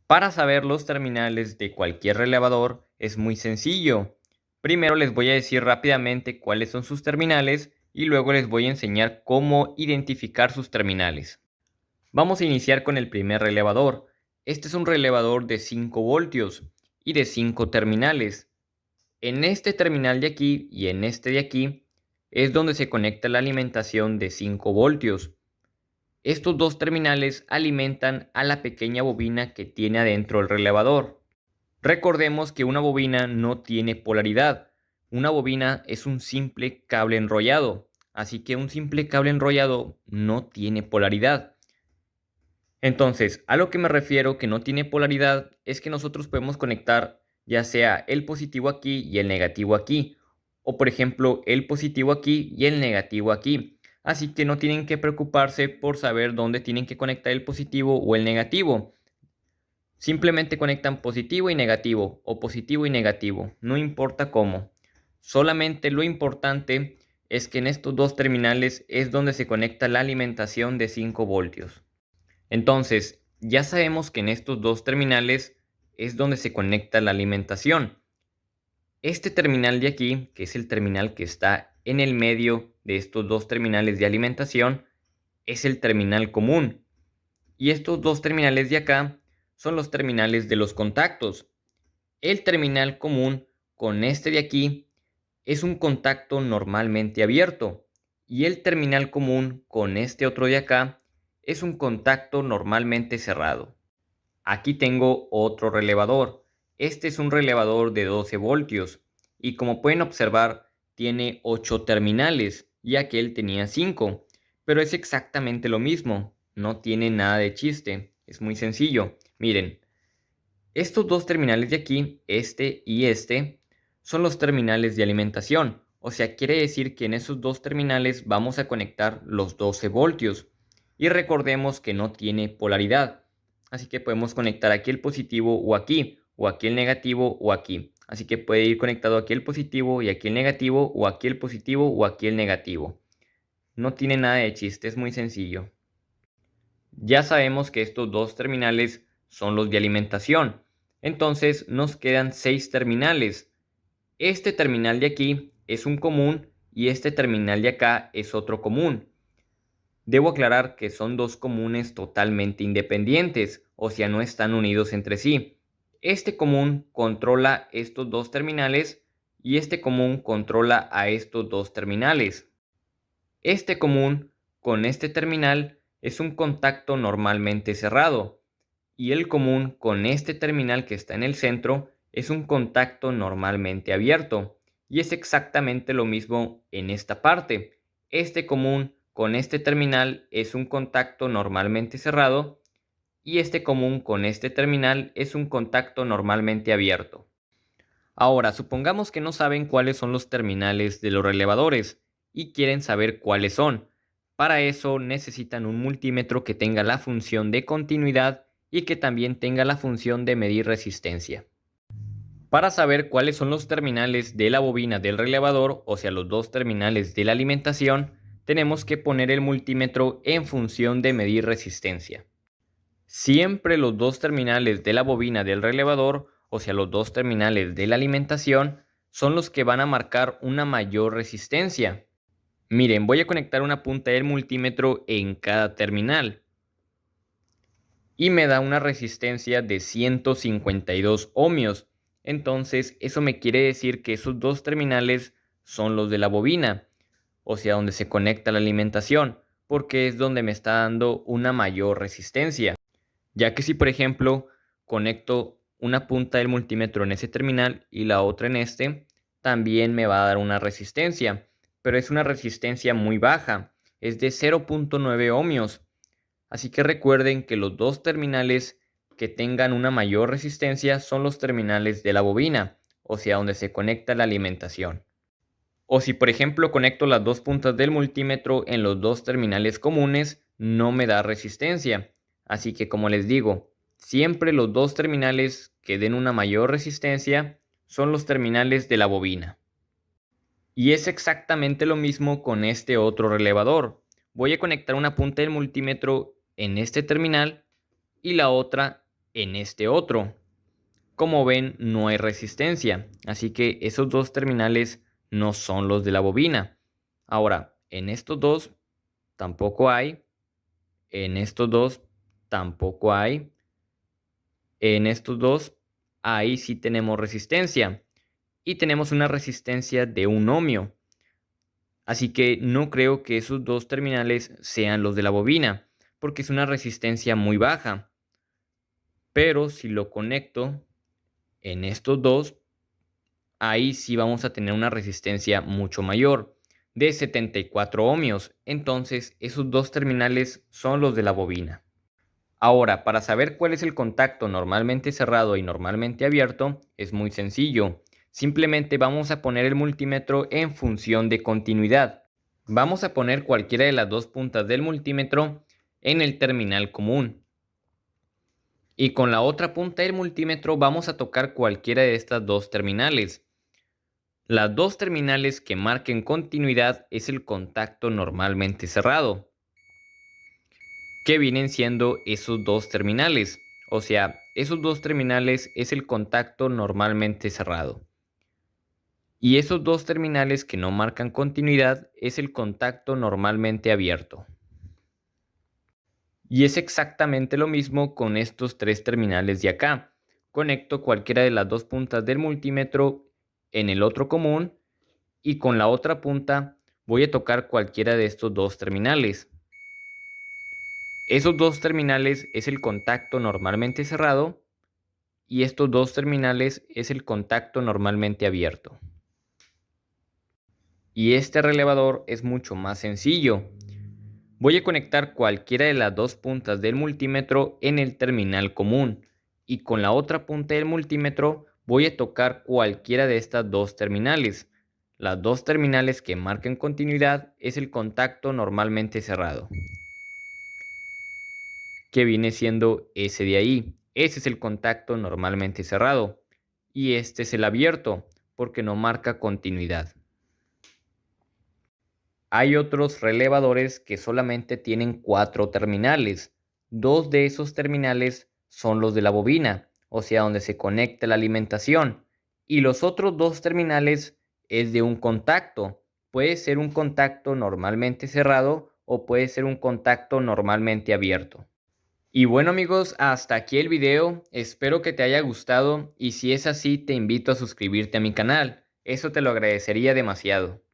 Para saber los terminales de cualquier relevador es muy sencillo. Primero les voy a decir rápidamente cuáles son sus terminales y luego les voy a enseñar cómo identificar sus terminales. Vamos a iniciar con el primer relevador. Este es un relevador de 5 voltios y de 5 terminales. En este terminal de aquí y en este de aquí es donde se conecta la alimentación de 5 voltios. Estos dos terminales alimentan a la pequeña bobina que tiene adentro el relevador. Recordemos que una bobina no tiene polaridad. Una bobina es un simple cable enrollado, así que un simple cable enrollado no tiene polaridad. Entonces, a lo que me refiero que no tiene polaridad es que nosotros podemos conectar ya sea el positivo aquí y el negativo aquí, o por ejemplo el positivo aquí y el negativo aquí. Así que no tienen que preocuparse por saber dónde tienen que conectar el positivo o el negativo. Simplemente conectan positivo y negativo, o positivo y negativo, no importa cómo. Solamente lo importante es que en estos dos terminales es donde se conecta la alimentación de 5 voltios. Entonces, ya sabemos que en estos dos terminales es donde se conecta la alimentación. Este terminal de aquí, que es el terminal que está en el medio de estos dos terminales de alimentación, es el terminal común. Y estos dos terminales de acá son los terminales de los contactos. El terminal común con este de aquí es un contacto normalmente abierto y el terminal común con este otro de acá es un contacto normalmente cerrado. Aquí tengo otro relevador. Este es un relevador de 12 voltios y como pueden observar tiene 8 terminales y aquel tenía 5, pero es exactamente lo mismo, no tiene nada de chiste, es muy sencillo. Miren, estos dos terminales de aquí, este y este, son los terminales de alimentación. O sea, quiere decir que en esos dos terminales vamos a conectar los 12 voltios. Y recordemos que no tiene polaridad. Así que podemos conectar aquí el positivo o aquí el negativo o aquí. Así que puede ir conectado aquí el positivo y aquí el negativo, o aquí el positivo o aquí el negativo. No tiene nada de chiste, es muy sencillo. Ya sabemos que estos dos terminales son los de alimentación. Entonces nos quedan 6 terminales. Este terminal de aquí es un común y este terminal de acá es otro común. Debo aclarar que son dos comunes totalmente independientes, o sea, no están unidos entre sí. Este común controla estos dos terminales y este común controla a estos dos terminales. Este común con este terminal es un contacto normalmente cerrado y el común con este terminal que está en el centro es un contacto normalmente abierto. Y es exactamente lo mismo en esta parte. Este común con este terminal es un contacto normalmente cerrado y este común con este terminal es un contacto normalmente abierto. Ahora, supongamos que no saben cuáles son los terminales de los relevadores y quieren saber cuáles son. Para eso necesitan un multímetro que tenga la función de continuidad y que también tenga la función de medir resistencia. Para saber cuáles son los terminales de la bobina del relevador, o sea, los dos terminales de la alimentación, tenemos que poner el multímetro en función de medir resistencia. Siempre los dos terminales de la bobina del relevador, o sea, los dos terminales de la alimentación, son los que van a marcar una mayor resistencia. Miren, voy a conectar una punta del multímetro en cada terminal y me da una resistencia de 152 ohmios. Entonces, eso me quiere decir que esos dos terminales son los de la bobina, o sea, donde se conecta la alimentación, porque es donde me está dando una mayor resistencia. Ya que si por ejemplo conecto una punta del multímetro en ese terminal y la otra en este, también me va a dar una resistencia, pero es una resistencia muy baja, es de 0.9 ohmios. Así que recuerden que los dos terminales que tengan una mayor resistencia son los terminales de la bobina, o sea, donde se conecta la alimentación. O si por ejemplo conecto las dos puntas del multímetro en los dos terminales comunes, no me da resistencia. Así que como les digo, siempre los dos terminales que den una mayor resistencia son los terminales de la bobina. Y es exactamente lo mismo con este otro relevador. Voy a conectar una punta del multímetro en este terminal y la otra en este otro. Como ven, no hay resistencia, así que esos dos terminales no son los de la bobina. Ahora, en estos dos tampoco hay, en estos dos tampoco hay, en estos dos ahí sí tenemos resistencia y tenemos una resistencia de 1 ohmio. Así que no creo que esos dos terminales sean los de la bobina, porque es una resistencia muy baja. Pero si lo conecto en estos dos, ahí sí vamos a tener una resistencia mucho mayor, de 74 ohmios. Entonces, esos dos terminales son los de la bobina. Ahora, para saber cuál es el contacto normalmente cerrado y normalmente abierto, es muy sencillo. Simplemente vamos a poner el multímetro en función de continuidad. Vamos a poner cualquiera de las dos puntas del multímetro en el terminal común. Y con la otra punta del multímetro vamos a tocar cualquiera de estas dos terminales. Las dos terminales que marquen continuidad es el contacto normalmente cerrado, que vienen siendo esos dos terminales. O sea, esos dos terminales es el contacto normalmente cerrado. Y esos dos terminales que no marcan continuidad es el contacto normalmente abierto. Y es exactamente lo mismo con estos tres terminales de acá. Conecto cualquiera de las dos puntas del multímetro en el otro común y con la otra punta voy a tocar cualquiera de estos dos terminales. Esos dos terminales es el contacto normalmente cerrado y estos dos terminales es el contacto normalmente abierto. Y este relevador es mucho más sencillo. Voy a conectar cualquiera de las dos puntas del multímetro en el terminal común y con la otra punta del multímetro voy a tocar cualquiera de estas dos terminales. Las dos terminales que marquen continuidad es el contacto normalmente cerrado, que viene siendo ese de ahí. Ese es el contacto normalmente cerrado y este es el abierto porque no marca continuidad. Hay otros relevadores que solamente tienen 4 terminales. 2 de esos terminales son los de la bobina, o sea, donde se conecta la alimentación. Y los otros 2 terminales es de un contacto. Puede ser un contacto normalmente cerrado o puede ser un contacto normalmente abierto. Y bueno amigos, hasta aquí el video. Espero que te haya gustado y si es así te invito a suscribirte a mi canal. Eso te lo agradecería demasiado.